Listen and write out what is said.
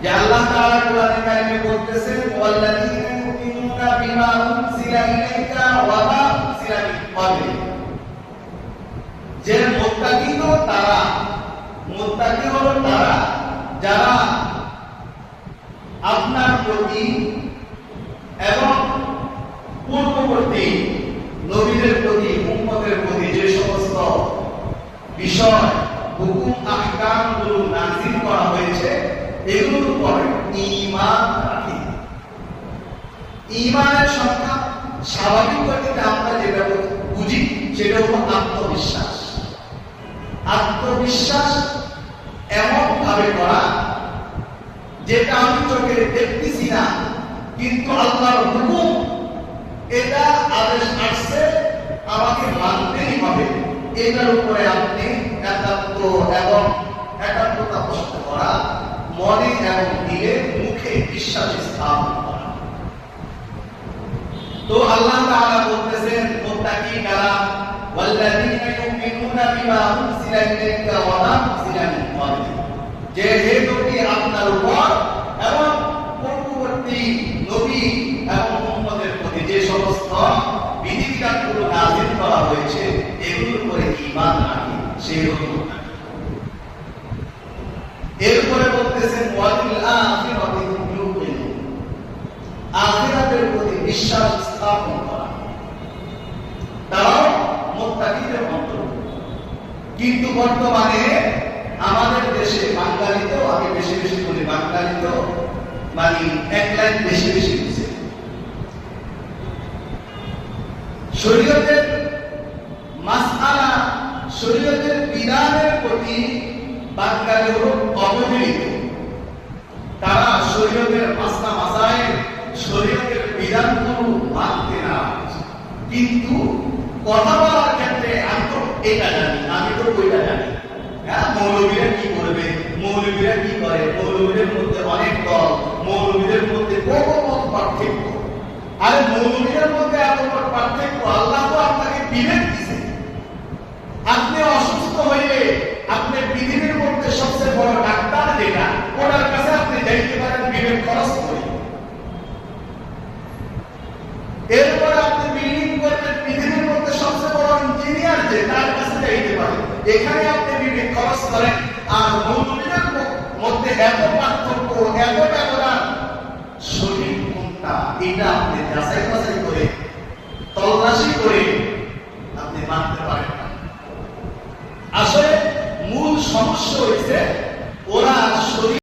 যে আল্লাহ তাআলা কোরআনে কারিমে বলতেছেন ওয়াল্লাযীনা ইউমিনুনা বিমা উনজিলা ইলাইকা ওয়া মা উনজিলা মিন ক্বাবলিক, যে মুত্তাকি তো তারা, মুত্তাকি হলো তারা যারা আপনার প্রতি এবং পূর্ববর্তী নবীদের প্রতি, উম্মতের প্রতি যে সমস্ত বিষয় হুকুম আহকামগুলো নাযিল করা হয়েছে এগুলোর উপর ঈমান রাখে। ঈমানের সংখ্যা স্বাভাবিক গতিতে আমরা যেটা বুঝি সেটা হলো আত্মবিশ্বাস। আত্মবিশ্বাস এমন ভাবে করা যেটা আমি চোখে দেখতেছি না কিন্তু আল্লাহর হুকুম, এটা আদেশ আসছে আমাকে মানতেই হবে, এটার উপরে আপনি একাত্মতা পোষণ করা, মনে এবং দিলে মুখে বিশ্বাস স্থাপন করা। তো আল্লাহ তাআলা বলতেছেন মুত্তাকি কারা, ওয়াল্লাযীনা ইউমিনুনা বিমা উনজিলা ইলাইকা ওয়া মা উনজিলা মিন ক্বাবলিক, যে হে নবী আপনার উপর এবং পূর্ববর্তী নবী এবং উম্মতের প্রতি যে সমস্ত বিধিবিধানগুলো নাযিল করা হয়েছে এগুলোর উপরে ঈমান রাখে, সেই রকম। এরপরে বলতেছেন ওয়াবিল আখিরাতি হুম ইউকিনুন, আখিরাতের প্রতি বিশ্বাস স্থাপন করা, তারাও মুত্তাকিদের অন্তর্ভুক্ত। কিন্তু বর্তমানে আমাদের দেশে বাঙালিতেও, আমি বেশি বেশি বলি বাঙালিতেও, মানে এক লাইন বেশি বেশি বুঝে শরীয়তের মাসআলা, শরীয়তের বিধানের প্রতি বাঙালি হলো অবহেলিত। তারা শরীয়তের মাসলা মাসাইল, শরীয়তের বিধানগুলো মানতে না, কিন্তু কথা বলার ক্ষেত্রে আমি তো এটা জানি, আমি তো ওইটা জানি। হ্যাঁ, মৌলবীরা কি করবে, মৌলবীরা কি করে, মৌলবীদের মধ্যে অনেক দল, মৌলবীদের মধ্যে কত কত পার্থক্য। আরে মৌলবীদের মধ্যে এত বড় পার্থক্য, আল্লাহ তো আপনাকে বিবেক দিয়েছে। আপনি অসুস্থ হইলে আপনি পৃথিবীর মধ্যে সবচেয়ে বড় ডাক্তার যেটা, ওনার কাছে আপনি যাইতে পারেন বিবেক খরচ করে। এরপরে আপনি বিল্ডিং করবেন, পৃথিবীর মধ্যে সবচেয়ে বড় ইঞ্জিনিয়ার যে, তার কাছে যাইতে পারেন, এখানে আপনি বিবেক খরচ করেন। আর মৌলবীদের মধ্যে এত পার্থক্য, এত ব্যবধান, শরীর কোনটা এটা আপনি যাচাই বাছাই করে, তল্লাশি করে আপনি মানতে পারেন না। আসলে মূল সমস্যা হয়েছে ওরা শরীর